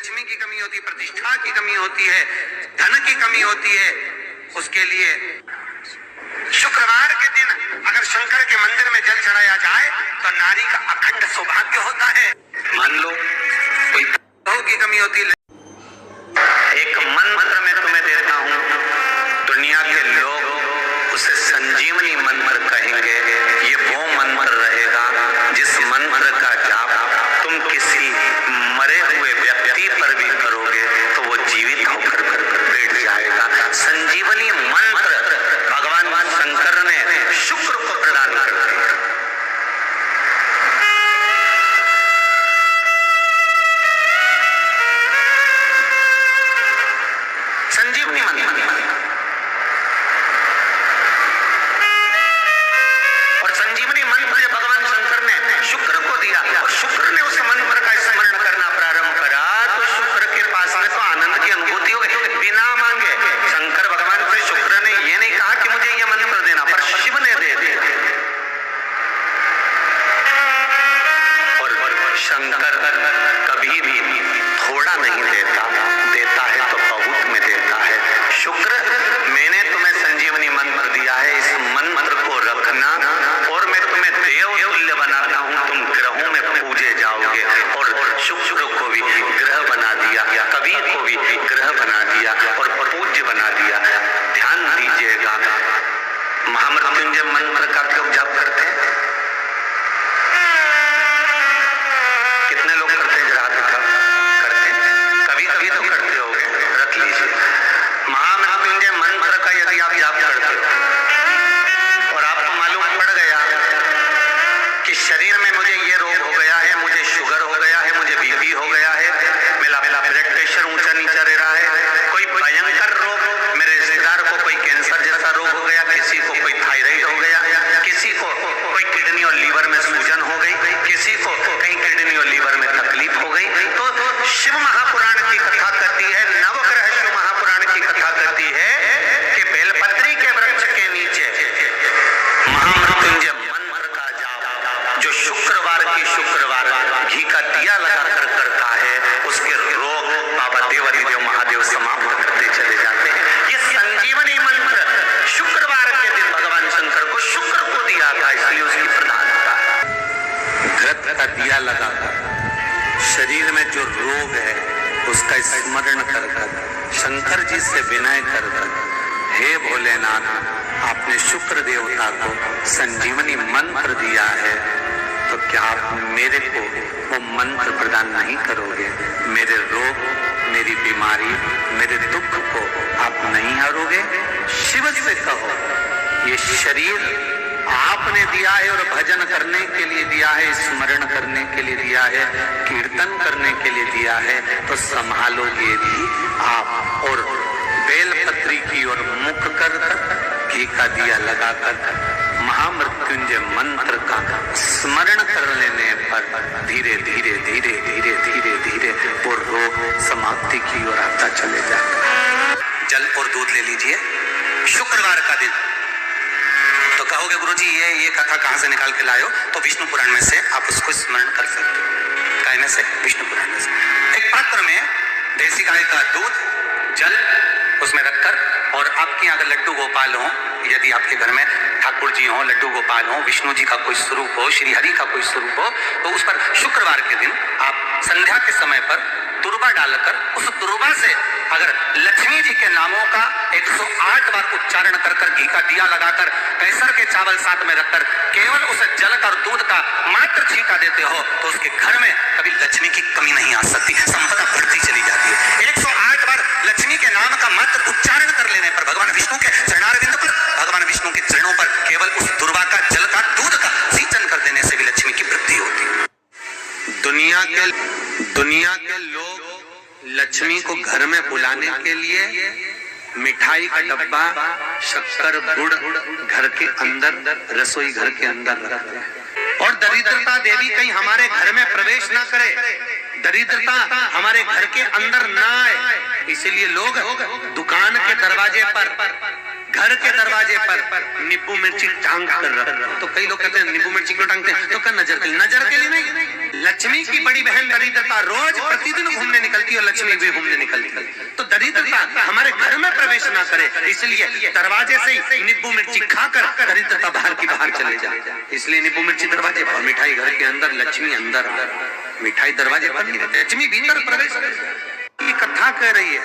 लक्ष्मी की कमी होती है, प्रतिष्ठा की कमी होती है, धन की कमी होती है, उसके लिए शुक्रवार के दिन अगर शंकर के मंदिर में जल चढ़ाया जाए तो नारी का अखंड सौभाग्य होता है। मान लो कोई की कमी होती है, एक मंत्र मैं तुम्हें देता हूं, दुनिया के लोग उसे संजीवनी मंत्र कहेंगे। ये वो मंत्र रहेगा जिस मंत्र का जाप तुम किसी मरे हुए व्यक्ति पर भी करोगे तो वो जीवित होकर बैठ जाएगा। संजीवनी मंत्र भगवान शंकर ने शुक्र को प्रदान कर दिया। संजीवनी मंत्र, और संजीवनी मंत्र जब भगवान शंकर ने शुक्र को दिया और शुक्र ने उस मंत्र का स्मरण करना प्रारंभ करा तो शुक्र के पास में तो आनंद की अनुभूति हो गई बिना मांगे। शंकर भगवान से शुक्र ने ये नहीं कहा कि मुझे ये मंत्र देना, पर शिव ने दे दिया। और शंकर कभी भी थोड़ा नहीं देता, देता है तो बहुत में देता है। शुक्र, मैंने तुम्हें संजीवनी मंत्र दिया है, इस मंत्र को रखना और मैं तुम्हें देव तुल्य बनाता हूं, तुम ग्रहों में पूजे जाओगे। और शुक्र को भी ग्रह बना दिया, कवि को भी ग्रह बना दिया और पूज्य बना दिया। ध्यान दीजिएगा, महामृत्युंजय मंत्र का लोग जाप करते हैं, कितने लोग करते हैं? जरा हाथ उठाओ। करते हैं, कभी कभी तो करते होगे, रख लीजिए। महामृत्युंजय मंत्र का यदि आप जाप करते हो और आपको मालूम पड़ गया कि शरीर में मुझे ये रोग हो गया है, मुझे शुगर हो गया है, मुझे बीपी हो गया है, मेरा ब्लड प्रेशर ऊंचा नीचा रह रहा है, कोई भयंकर रोग, मेरे रिश्तेदार को कोई कैंसर जैसा रोग हो गया, किसी को कोई थायराइड हो गया, किसी को कोई किडनी और लीवर में सूजन हो गई, किसी को कहीं किडनी और लीवर में तकलीफ हो गई, तो शिव महापुराण की कथा कहती है, नवग्रह शिव महापुराण की कथा कहती है कि बेलपत्री के वृक्ष के नीचे महामृत्युंजय मंत्र का जाप जो शुक्रवार की शुक्रवार घी का दिया लगाकर करता है, उसके रोग बाबा देवाधिदेव महादेव समाप्त करते चले जाते हैं। ये संजीवनी मंत्र शुक्रवार के दिन भगवान शंकर को शुक्र को दिया था, इसलिए उसकी प्रधानता। घृत का दिया लगाकर शरीर में जो रोग है उसका स्मरण कर शंकर जी से विनय कर, हे भोलेनाथ, आपने शुक्र देवता को संजीवनी मंत्र दिया है, तो क्या आप मेरे को वो मंत्र प्रदान नहीं करोगे? मेरे रोग, मेरी बीमारी, मेरे दुख को आप नहीं हरोगे? शिव से कहो, ये शरीर आपने दिया है और भजन करने के लिए दिया है, स्मरण करने के लिए दिया है, कीर्तन करने के लिए दिया है, तो संभालोगे भी आप। और बेलपत्री की ओर मुख कर घी का दिया लगाकर महामृत्युंजय मंत्र का स्मरण कर लेने पर धीरे धीरे धीरे धीरे धीरे धीरे वो रोग समाप्ति की ओर आता चले जाता। जल और दूध ले लीजिए शुक्रवार का दिन। तो कहोगे गुरुजी ये कथा कहां से निकाल के लाए हो? तो विष्णु पुराण में से आप उसको स्मरण कर सकते हो। काय में से? विष्णु पुराण में से। एक पात्र में देसी गाय का दूध, जल उसमें रखकर, और आपके यहाँ अगर लड्डू गोपाल हो, यदि आपके घर में ठाकुर जी हो, लड्डू गोपाल हो, विष्णु जी का कोई स्वरूप हो, श्री हरि का कोई स्वरूप हो, तो उस पर शुक्रवार के दिन आप संध्या के समय पर दुर्वा डालकर उस दुर्वा से अगर लक्ष्मी जी के नामों का 108 बार उच्चारण कर कर घी का दिया लगाकर कैसर के चावल साथ में रखकर केवल उस जल का और दूध का मात्र छींका देते हो तो उसके घर में कभी लक्ष्मी की कमी नहीं आ सकती, संपदा बढ़ती चली जाती है। 108 बार लक्ष्मी के नाम का मात्र उच्चारण कर लेने पर भगवान विष्णु के चरणारविंद पर, भगवान विष्णु के चरणों पर केवल उस दुर्वा का, जल का, दूध का सिंचन कर देने से भी लक्ष्मी की वृद्धि होती है। दुनिया के लोग लक्ष्मी को घर में बुलाने के लिए मिठाई का डब्बा, शक्कर, गुड़ घर के अंदर, रसोई घर के अंदर रखते हैं। और दरिद्रता देवी कहीं हमारे घर में प्रवेश ना करे, दरिद्रता हमारे घर के अंदर ना आए, इसलिए लोग दुकान के दरवाजे पर घर के दरवाजे पर नींबू मिर्ची टांग कर रख। तो कई लोग कहते हैं नींबू मिर्ची क्यों टांगते हैं? तो क्या नजर के लिए नहीं। लक्ष्मी की बड़ी बहन दरिद्रता रोज प्रतिदिन घूमने निकलती है और लक्ष्मी भी घूमने निकलती है। तो दरिद्रता हमारे घर में प्रवेश ना करे, इसलिए दरवाजे से ही नींबू मिर्ची खाकर दरिद्रता बाहर की बाहर चले जाए। इसलिए नींबू मिर्ची दरवाजे पर, मिठाई घर के अंदर, लक्ष्मी अंदर। मिठाई दरवाजे पर नहीं रहती, लक्ष्मी भीतर प्रवेश। ये कथा कह रही है।